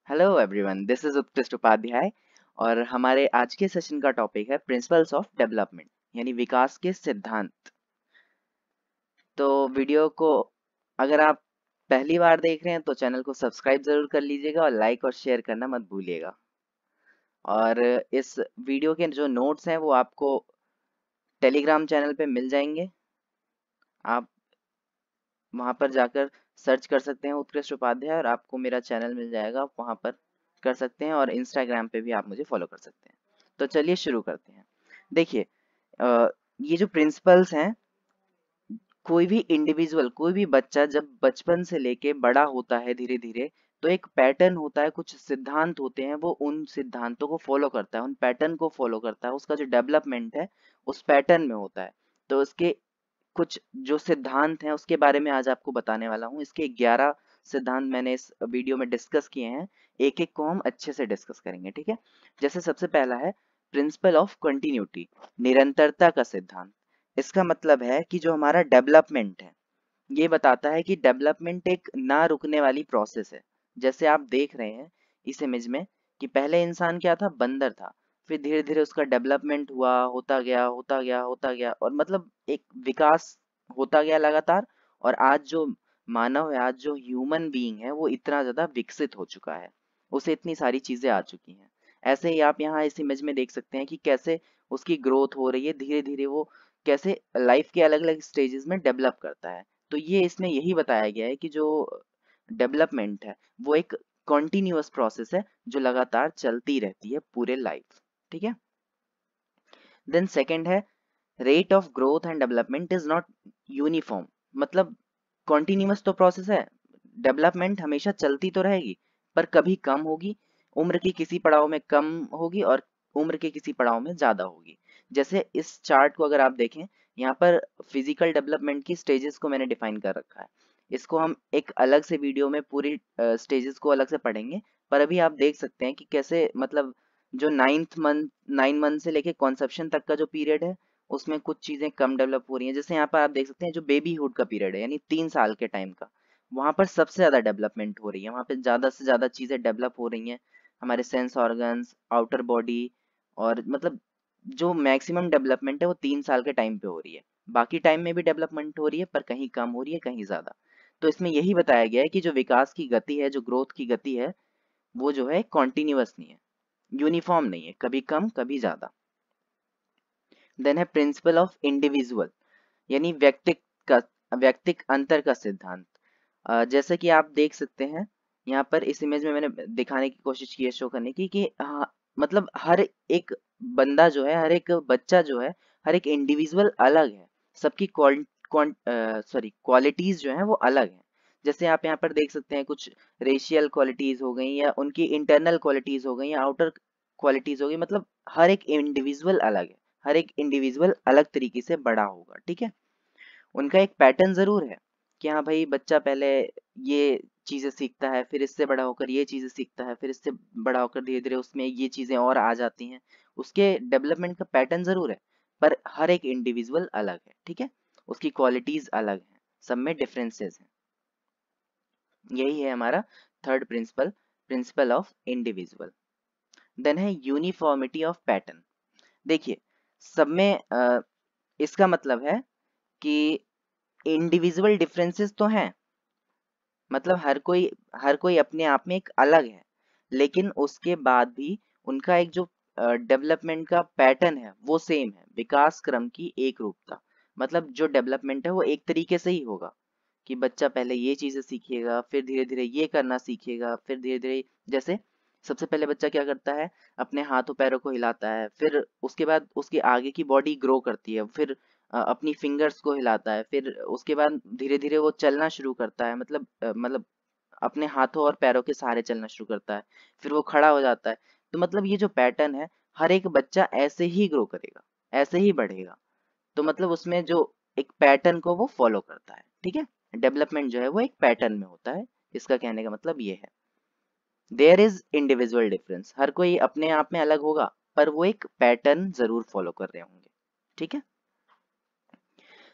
Hello everyone, this is उत्कृष्ट उपाध्याय और हमारे आज के सेशन का टॉपिक है प्रिंसिपल्स ऑफ डेवलपमेंट यानी विकास के सिद्धांत। तो वीडियो को अगर आप पहली बार देख रहे हैं तो चैनल को सब्सक्राइब जरूर कर लीजिएगा और लाइक और शेयर करना मत भूलिएगा। और इस वीडियो के जो नोट्स हैं वो आपको टेलीग्राम चैनल पे मिल जाएंगे। आप वहां पर जाकर सर्च कर सकते हैं उत्कृष्ट उपाध्याय और आपको मेरा चैनल मिल जाएगा, आप वहां पर कर सकते हैं और इंस्टाग्राम पे भी आप मुझे फॉलो कर सकते हैं। तो चलिए शुरू करते हैं। देखिए, ये जो प्रिंसिपल्स हैं, कोई भी इंडिविजुअल, कोई भी बच्चा जब बचपन से लेके बड़ा होता है धीरे धीरे, तो एक पैटर्न होता है, कुछ सिद्धांत होते हैं, वो उन सिद्धांतों को फॉलो करता है, उन पैटर्न को फॉलो करता है, उसका जो डेवलपमेंट है उस पैटर्न में होता है। तो उसके कुछ जो सिद्धांत हैं उसके बारे में आज आपको बताने वाला हूँ। इसके 11 सिद्धांत मैंने इस वीडियो में डिस्कस किए हैं, एक एक को हम अच्छे से डिस्कस करेंगे, ठीक है। जैसे सबसे पहला है प्रिंसिपल ऑफ कंटिन्यूटी, निरंतरता का सिद्धांत। इसका मतलब है कि जो हमारा डेवलपमेंट है, ये बताता है कि डेवलपमेंट एक ना रुकने वाली प्रोसेस है। जैसे आप देख रहे हैं इस इमेज में कि पहले इंसान क्या था, बंदर था, फिर धीरे धीरे उसका डेवलपमेंट हुआ, होता गया होता गया होता गया, और मतलब एक विकास होता गया लगातार। और आज जो मानव है, आज जो ह्यूमन बीइंग है, वो इतना ज्यादा विकसित हो चुका है, उसे इतनी सारी चीजें आ चुकी हैं। ऐसे ही आप यहाँ इस इमेज में देख सकते हैं कि कैसे उसकी ग्रोथ हो रही है, धीरे धीरे वो कैसे लाइफ के अलग अलग स्टेजेस में डेवलप करता है। तो ये इसमें यही बताया गया है कि जो डेवलपमेंट है वो एक कॉन्टिन्यूअस प्रोसेस है जो लगातार चलती रहती है पूरे लाइफ, ठीक है। देन सेकंड है rate of growth and development is not uniform. मतलब कॉन्टिन्यूअस तो प्रोसेस है, डेवलपमेंट हमेशा चलती तो रहेगी, पर कभी कम होगी, उम्र की किसी पड़ाव में कम होगी और उम्र के किसी पड़ाव में ज्यादा होगी। जैसे इस चार्ट को अगर आप देखें, यहाँ पर फिजिकल डेवलपमेंट की स्टेजेस को मैंने डिफाइन कर रखा है। इसको हम एक अलग से वीडियो में पूरी स्टेजेस को अलग से पढ़ेंगे, पर अभी आप देख सकते हैं कि कैसे मतलब जो 9 मंथ से लेके कॉन्सेप्शन तक का जो पीरियड है, उसमें कुछ चीजें कम डेवलप हो रही हैं। जैसे यहाँ पर आप देख सकते हैं जो बेबीहुड का पीरियड है यानी 3 साल के टाइम का, वहां पर सबसे ज्यादा डेवलपमेंट हो रही है, वहां पर ज्यादा से ज्यादा चीजें डेवलप हो रही हैं, हमारे सेंस ऑर्गन्स, आउटर बॉडी, और मतलब जो मैक्सिमम डेवलपमेंट है वो 3 साल के टाइम पे हो रही है। बाकी टाइम में भी डेवलपमेंट हो रही है, पर कहीं कम हो रही है, कहीं ज्यादा। तो इसमें यही बताया गया है कि जो विकास की गति है, जो ग्रोथ की गति है, वो जो है कॉन्टिन्यूअस नहीं है, यूनिफॉर्म नहीं है, कभी कम कभी ज्यादा। देन है प्रिंसिपल ऑफ इंडिविजुअल यानी व्यक्तिक अंतर का सिद्धांत। जैसे कि आप देख सकते हैं यहाँ पर इस इमेज में मैंने दिखाने की कोशिश की है, शो करने की कि मतलब हर एक बंदा जो है, हर एक बच्चा जो है, हर एक इंडिविजुअल अलग है। सबकी क्वालिटीज जो है वो अलग है। जैसे आप यहाँ पर देख सकते हैं कुछ रेशियल क्वालिटीज हो गई, या उनकी इंटरनल क्वालिटीज हो गई, या आउटर क्वालिटीज हो गई। मतलब हर एक इंडिविजुअल अलग है, हर एक इंडिविजुअल अलग तरीके से बड़ा होगा, ठीक है। उनका एक पैटर्न जरूर है कि हाँ भाई, बच्चा पहले ये चीजें सीखता है, फिर इससे बड़ा होकर ये चीजें सीखता है, फिर इससे बड़ा होकर धीरे धीरे उसमें ये चीजें और आ जाती हैं। उसके डेवलपमेंट का पैटर्न जरूर है, पर हर एक इंडिविजुअल अलग है, ठीक है। उसकी क्वालिटीज अलग हैं, सब में डिफरेंसेस हैं। यही है हमारा third principle, principle of individual. Then है यूनिफॉर्मिटी ऑफ पैटर्न। देखिए, सब में इसका मतलब है कि इंडिविजुअल डिफरेंसेस तो हैं, मतलब हर कोई अपने आप में एक अलग है, लेकिन उसके बाद भी उनका एक जो डेवलपमेंट का पैटर्न है वो सेम है, विकास क्रम की एक रूपता। मतलब जो डेवलपमेंट है वो एक तरीके से ही होगा कि बच्चा पहले ये चीजें सीखेगा, फिर धीरे धीरे ये करना सीखेगा, फिर धीरे धीरे जैसे सबसे पहले बच्चा क्या करता है, अपने हाथों पैरों को हिलाता है, फिर उसके बाद उसकी आगे की बॉडी ग्रो करती है, फिर अपनी फिंगर्स को हिलाता है, फिर उसके बाद धीरे धीरे वो चलना शुरू करता है, मतलब अपने हाथों और पैरों के सहारे चलना शुरू करता है, फिर वो खड़ा हो जाता है। तो मतलब ये जो पैटर्न है, हर एक बच्चा ऐसे ही ग्रो करेगा, ऐसे ही बढ़ेगा। तो मतलब उसमें जो एक पैटर्न को वो फॉलो करता है, ठीक है। डेवलपमेंट जो है वो एक पैटर्न में होता है, इसका कहने का मतलब ये है। देयर इज इंडिविजुअल डिफरेंस, हर कोई अपने आप में अलग होगा, पर वो एक पैटर्न जरूर फॉलो कर रहे होंगे, ठीक है।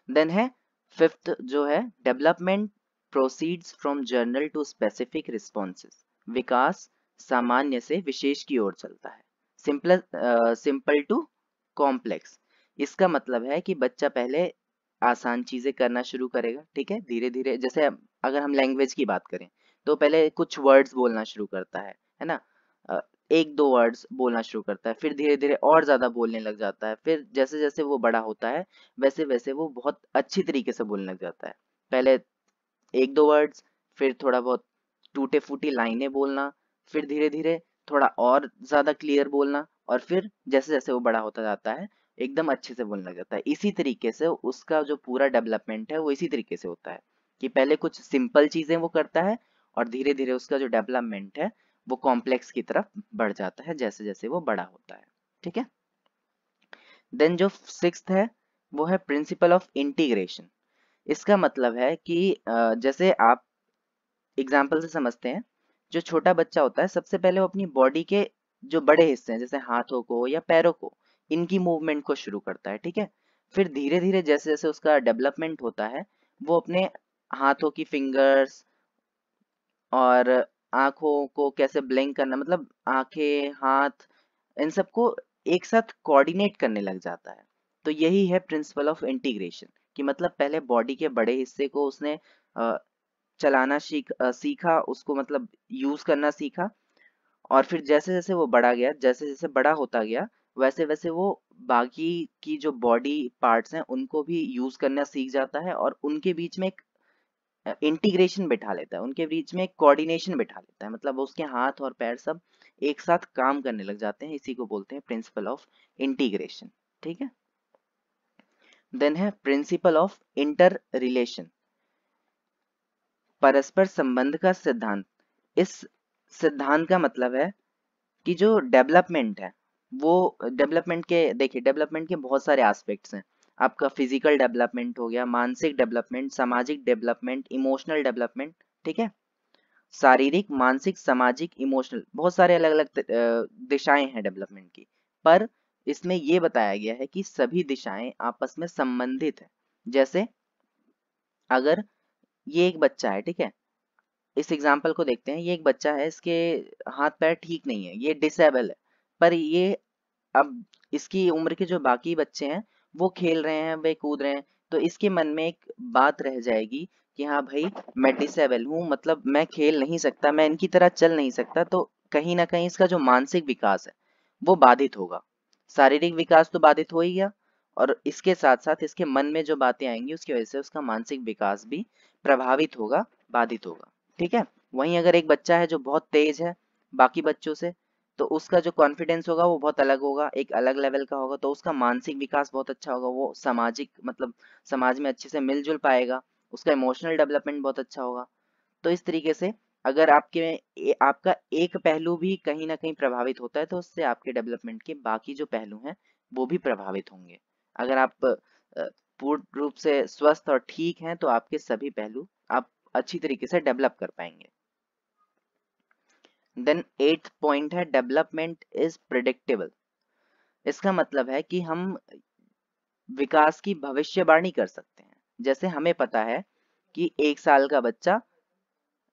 देन है फिफ्थ जो है development proceeds from general to specific responses. विकास सामान्य से विशेष की ओर चलता है। Simple to complex. इसका मतलब है कि बच्चा पहले आसान चीजें करना शुरू करेगा, ठीक है, धीरे धीरे। जैसे अगर हम लैंग्वेज की बात करें तो पहले कुछ वर्ड्स बोलना शुरू करता है ना, अ, एक दो वर्ड्स बोलना शुरू करता है, फिर धीरे धीरे और ज्यादा बोलने लग जाता है, फिर जैसे जैसे वो बड़ा होता है वैसे वैसे वो बहुत अच्छी तरीके से बोलने लग जाता है। पहले एक दो वर्ड्स, फिर थोड़ा बहुत टूटे फूटी लाइनें बोलना, फिर धीरे धीरे थोड़ा और ज्यादा क्लियर बोलना, और फिर जैसे जैसे वो बड़ा होता जाता है एकदम अच्छे से बोलने लग जाता है। इसी तरीके से उसका जो पूरा डेवलपमेंट है वो इसी तरीके से होता है कि पहले कुछ सिंपल चीजें वो करता है और धीरे धीरे उसका जो डेवलपमेंट है वो कॉम्प्लेक्स की तरफ बढ़ जाता है जैसे जैसे वो बड़ा होता है, ठीक है। देन जो सिक्स्थ है वो है प्रिंसिपल ऑफ इंटीग्रेशन। इसका मतलब है कि जैसे आप एग्जाम्पल से समझते हैं, जो छोटा बच्चा होता है सबसे पहले वो अपनी बॉडी के जो बड़े हिस्से हैं जैसे हाथों को या पैरों को, इनकी मूवमेंट को शुरू करता है, ठीक है। फिर धीरे धीरे जैसे जैसे उसका डेवलपमेंट होता है वो अपने हाथों की फिंगर्स और आंखों को कैसे ब्लिंक करना, मतलब आंखें, हाथ, इन सबको एक साथ कोऑर्डिनेट करने लग जाता है। तो यही है प्रिंसिपल ऑफ इंटीग्रेशन, कि मतलब पहले बॉडी के बड़े हिस्से को उसने चलाना सीखा, उसको मतलब यूज करना सीखा, और फिर जैसे जैसे वो बड़ा गया, जैसे जैसे बड़ा होता गया वैसे वैसे वो बाकी की जो बॉडी पार्ट्स हैं उनको भी यूज करना सीख जाता है, और उनके बीच में एक इंटीग्रेशन बिठा लेता है, उनके बीच में एक कोऑर्डिनेशन बिठा लेता है, मतलब उसके हाथ और पैर सब एक साथ काम करने लग जाते हैं। इसी को बोलते हैं प्रिंसिपल ऑफ इंटीग्रेशन, ठीक है। देन है प्रिंसिपल ऑफ इंटर रिलेशन, परस्पर संबंध का सिद्धांत। इस सिद्धांत का मतलब है कि जो डेवलपमेंट है वो डेवलपमेंट के, देखिए डेवलपमेंट के बहुत सारे एस्पेक्ट्स हैं। आपका फिजिकल डेवलपमेंट हो गया, मानसिक डेवलपमेंट, सामाजिक डेवलपमेंट, इमोशनल डेवलपमेंट, ठीक है। शारीरिक, मानसिक, सामाजिक, इमोशनल, बहुत सारे अलग अलग दिशाएं हैं डेवलपमेंट की। पर इसमें ये बताया गया है कि सभी दिशाएं आपस में संबंधित है। जैसे अगर ये एक बच्चा है, ठीक है, इस एग्जाम्पल को देखते हैं। ये एक बच्चा है, इसके हाथ पैर ठीक नहीं है, ये डिसेबल है, पर ये अब इसकी उम्र के जो बाकी बच्चे हैं वो खेल रहे हैं, वे कूद रहे हैं, तो इसके मन में एक बात रह जाएगी कि हाँ भाई मैं डिसेबल हूँ, मतलब मैं खेल नहीं सकता, मैं इनकी तरह चल नहीं सकता। तो कहीं ना कहीं इसका जो मानसिक विकास है वो बाधित होगा। शारीरिक विकास तो बाधित हो ही गया, और इसके साथ साथ इसके मन में जो बातें आएंगी उसकी वजह से उसका मानसिक विकास भी प्रभावित होगा, बाधित होगा, ठीक है। वहीं अगर एक बच्चा है जो बहुत तेज है बाकी बच्चों से, तो उसका जो कॉन्फिडेंस होगा वो बहुत अलग होगा, एक अलग लेवल का होगा, तो उसका मानसिक विकास बहुत अच्छा होगा, वो सामाजिक मतलब समाज में अच्छे से मिलजुल पाएगा, उसका इमोशनल डेवलपमेंट बहुत अच्छा होगा। तो इस तरीके से अगर आपका एक पहलू भी कहीं ना कहीं प्रभावित होता है तो उससे आपके डेवलपमेंट के बाकी जो पहलू हैं वो भी प्रभावित होंगे। अगर आप पूर्ण रूप से स्वस्थ और ठीक हैं तो आपके सभी पहलू आप अच्छी तरीके से डेवलप कर पाएंगे। देन एट्थ पॉइंट है डेवलपमेंट इज प्रिडिक्टेबल। इसका मतलब है कि हम विकास की भविष्यवाणी कर सकते हैं। जैसे हमें पता है कि एक साल का बच्चा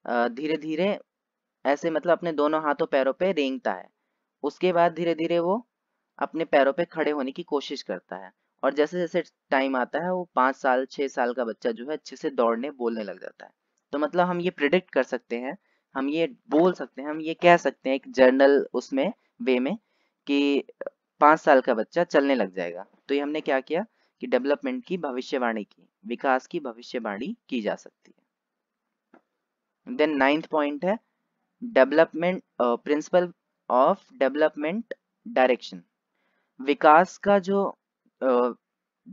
धीरे धीरे ऐसे मतलब अपने दोनों हाथों पैरों पे रेंगता है, उसके बाद धीरे धीरे वो अपने पैरों पे खड़े होने की कोशिश करता है, और जैसे जैसे टाइम आता है वो 5 साल 6 साल का बच्चा जो है अच्छे से दौड़ने बोलने लग जाता है। तो मतलब हम ये प्रिडिक्ट कर सकते हैं, हम ये बोल सकते हैं, हम ये कह सकते हैं एक जर्नल उसमें वे में कि 5 साल का बच्चा चलने लग जाएगा। तो ये हमने क्या किया कि डेवलपमेंट की भविष्यवाणी की, विकास की भविष्यवाणी की जा सकती है। देन नाइन्थ पॉइंट है development principle of development direction. विकास का जो अ,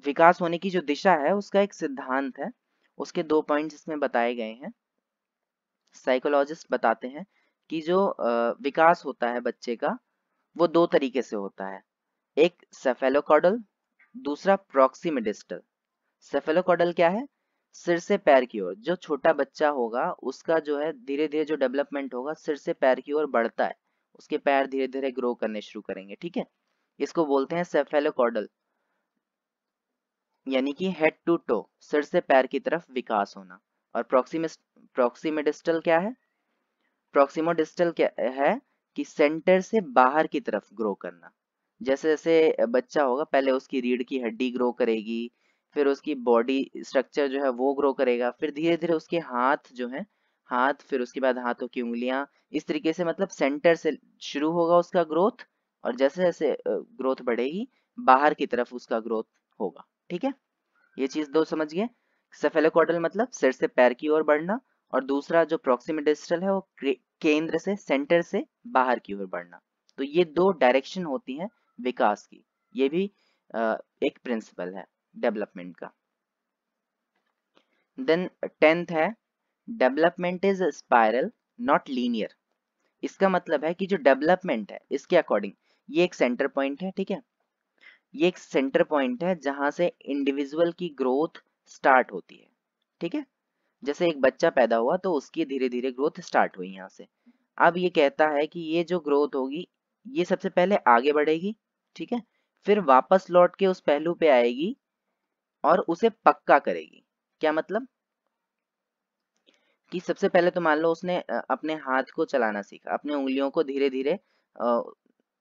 विकास होने की जो दिशा है उसका एक सिद्धांत है। उसके 2 पॉइंट्स इसमें बताए गए हैं। साइकोलॉजिस्ट बताते हैं कि जो विकास होता है बच्चे का वो दो तरीके से होता है, एक सेफेलोकॉडल, दूसरा प्रॉक्सिमिडिस्टल। सेफेलोकॉडल क्या है? सिर से पैर की ओर। जो छोटा बच्चा होगा उसका जो है धीरे धीरे जो डेवलपमेंट होगा सिर से पैर की ओर बढ़ता है, उसके पैर धीरे धीरे ग्रो करने शुरू करेंगे, ठीक है। इसको बोलते हैं सेफेलोकॉडल, यानी कि हेड टू टो, सिर से पैर की तरफ विकास होना। और प्रॉक्सिमिडिस्टल क्या है? प्रॉक्सिमोडिस्टल क्या है कि सेंटर से बाहर की तरफ ग्रो करना। जैसे जैसे बच्चा होगा, पहले उसकी रीढ़ की हड्डी ग्रो करेगी, फिर उसकी बॉडी स्ट्रक्चर जो है वो ग्रो करेगा, फिर धीरे धीरे उसके हाथ जो है, हाथ, फिर उसके बाद हाथों की उंगलियां, इस तरीके से मतलब सेंटर से शुरू होगा उसका ग्रोथ, और जैसे जैसे ग्रोथ बढ़ेगी बाहर की तरफ उसका ग्रोथ होगा। ठीक है, ये चीज दो समझ गए। सेफेलोकॉर्डल मतलब सिर से पैर की ओर बढ़ना, और दूसरा जो प्रॉक्सिमल डिस्टल है वो केंद्र से, सेंटर से बाहर की ओर बढ़ना। तो ये दो डायरेक्शन होती हैं विकास की। ये भी एक प्रिंसिपल है डेवलपमेंट का। देन 10th है, development is spiral not linear. इसका मतलब है कि जो डेवलपमेंट है इसके अकॉर्डिंग ये एक सेंटर पॉइंट है। ठीक है, ये एक सेंटर पॉइंट है जहां से इंडिविजुअल की ग्रोथ स्टार्ट होती है। ठीक है, जैसे एक बच्चा पैदा हुआ तो उसकी धीरे धीरे ग्रोथ स्टार्ट हुई यहाँ से। अब ये कहता है कि ये जो ग्रोथ होगी ये सबसे पहले आगे बढ़ेगी, ठीक है, फिर वापस लौट के उस पहलू पे आएगी और उसे पक्का करेगी। क्या मतलब कि सबसे पहले तो मान लो उसने अपने हाथ को चलाना सीखा, अपने उंगलियों को धीरे धीरे,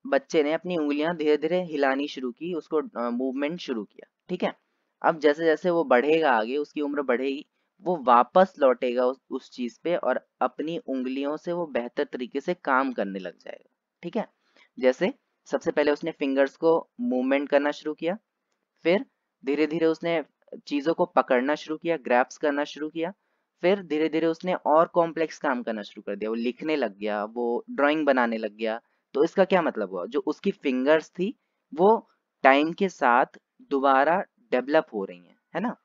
बच्चे ने अपनी उंगलियां धीरे धीरे हिलानी शुरू की, उसको मूवमेंट शुरू किया। ठीक है, अब जैसे जैसे वो बढ़ेगा आगे, उसकी उम्र बढ़ेगी, वो वापस लौटेगा उस चीज पे और अपनी उंगलियों से वो बेहतर तरीके से काम करने लग जाएगा। ठीक है, जैसे सबसे पहले उसने फिंगर्स को मूवमेंट करना शुरू किया, फिर धीरे धीरे उसने चीजों को पकड़ना शुरू किया, ग्रैप्स करना शुरू किया, फिर धीरे धीरे उसने और कॉम्प्लेक्स काम करना शुरू कर दिया, वो लिखने लग गया, वो ड्राइंग बनाने लग गया। तो इसका क्या मतलब हुआ, जो उसकी फिंगर्स थी वो टाइम के साथ दोबारा डेवलप हो रही हैं, है ना।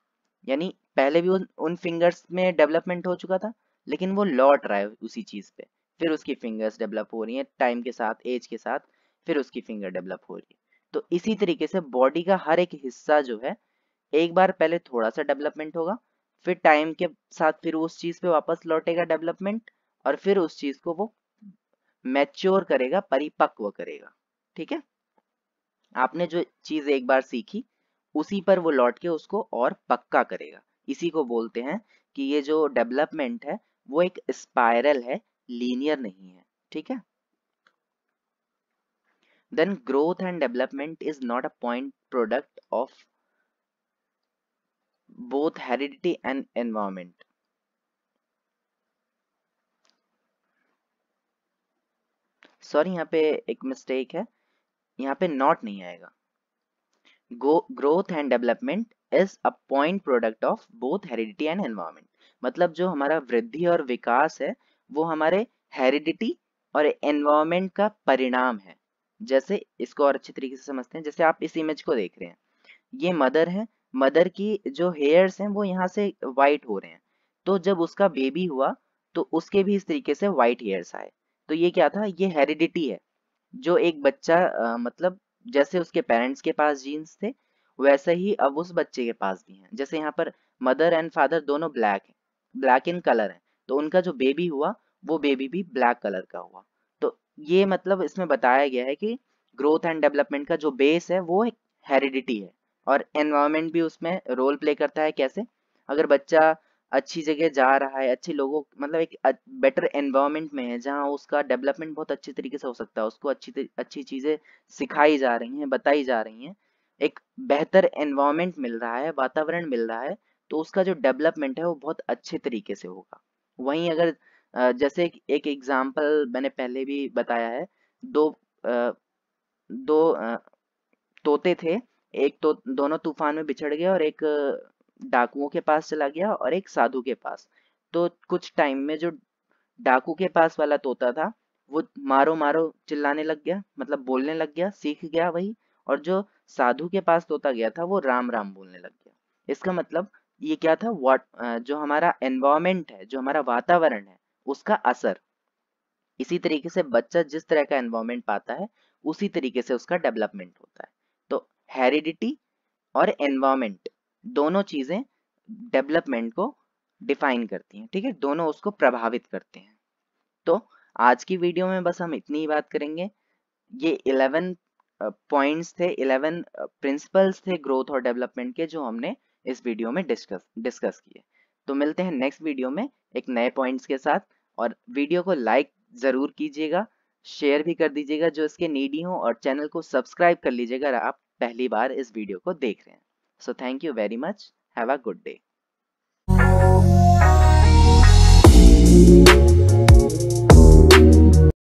यानी पहले भी उन फिंगर्स में डेवलपमेंट हो चुका था, लेकिन वो लौट रहा है उसी चीज पे, फिर उसकी फिंगर्स डेवलप हो रही हैं टाइम के साथ, एज के साथ, फिर उसकी फिंगर डेवलप हो रही है। तो इसी तरीके से बॉडी का हर एक हिस्सा जो है, एक बार पहले थोड़ा सा डेवलपमेंट होगा, फिर टाइम के साथ फिर उस चीज पे वापस लौटेगा डेवलपमेंट, और फिर उस चीज को वो मैच्योर करेगा, परिपक्व करेगा। ठीक है, आपने जो चीज एक बार सीखी उसी पर वो लौट के उसको और पक्का करेगा। इसी को बोलते हैं कि ये जो डेवलपमेंट है वो एक स्पाइरल है, लीनियर नहीं है। ठीक है, then growth and development is not a point product of both heredity and environment. Sorry, यहाँ पे एक मिस्टेक है, यहाँ पे नॉट नहीं आएगा। Growth and development is a point product of both heredity and environment. मतलब जो हमारा वृद्धि और विकास है वो हमारे हेरिडिटी और एनवायरमेंट का परिणाम है। जैसे इसको और अच्छी तरीके से समझते हैं, जैसे आप इस इमेज को देख रहे हैं, ये मदर है, मदर की जो हेयर्स हैं वो यहाँ से वाइट हो रहे हैं, तो जब उसका बेबी हुआ तो उसके भी इस तरीके से वाइट हेयर्स आए। तो ये क्या था, ये हेरिडिटी है। जो एक बच्चा मतलब जैसे उसके पेरेंट्स के पास जीन्स थे, वैसे ही अब उस बच्चे के पास भी हैं। जैसे यहाँ पर मदर एंड फादर दोनों ब्लैक हैं, ब्लैक इन कलर है, तो उनका जो बेबी हुआ वो बेबी भी ब्लैक कलर का हुआ। तो ये मतलब इसमें बताया गया है कि ग्रोथ एंड डेवलपमेंट का जो बेस है वो एक हेरिडिटी है, और एनवायरनमेंट भी उसमें रोल प्ले करता है। कैसे, अगर बच्चा अच्छी जगह जा रहा है, अच्छे लोगों मतलब एक बेटर एनवायरनमेंट में है जहाँ उसका डेवलपमेंट बहुत अच्छी तरीके से हो सकता है, उसको अच्छी चीजें सिखाई जा रही हैं, बताई जा रही हैं, एक बेहतर एनवायरनमेंट मिल रहा है, वातावरण मिल रहा है, तो उसका जो डेवलपमेंट है वो बहुत अच्छे तरीके से होगा। वहीं अगर जैसे एक एग्जाम्पल मैंने पहले भी बताया है, दो अ, दो तोते थे, एक तो दोनों तूफान में बिछड़ गए, और एक डाकुओं के पास चला गया और एक साधु के पास। तो कुछ टाइम में जो डाकू के पास वाला तोता था वो मारो मारो चिल्लाने लग गया, मतलब बोलने लग गया, सीख गया वही। और जो साधु के पास तोता गया था वो राम राम बोलने लग गया। इसका मतलब ये क्या था, जो हमारा एनवायरमेंट है, जो हमारा वातावरण है, उसका असर। इसी तरीके से बच्चा जिस तरह का एनवायरमेंट पाता है उसी तरीके से उसका डेवलपमेंट होता है। तो हेरिडिटी और एनवायरमेंट दोनों चीजें डेवलपमेंट को डिफाइन करती हैं। ठीक है, दोनों उसको प्रभावित करते हैं। तो आज की वीडियो में बस हम इतनी ही बात करेंगे। ये 11 पॉइंट्स थे, 11 प्रिंसिपल्स थे ग्रोथ और डेवलपमेंट के, जो हमने इस वीडियो में डिस्कस किए। तो मिलते हैं नेक्स्ट वीडियो में एक नए पॉइंट्स के साथ, और वीडियो को लाइक जरूर कीजिएगा, शेयर भी कर दीजिएगा जो इसके नीडी हो, और चैनल को सब्सक्राइब कर लीजिएगा अगर आप पहली बार इस वीडियो को देख रहे हैं। So thank you very much, have a good day.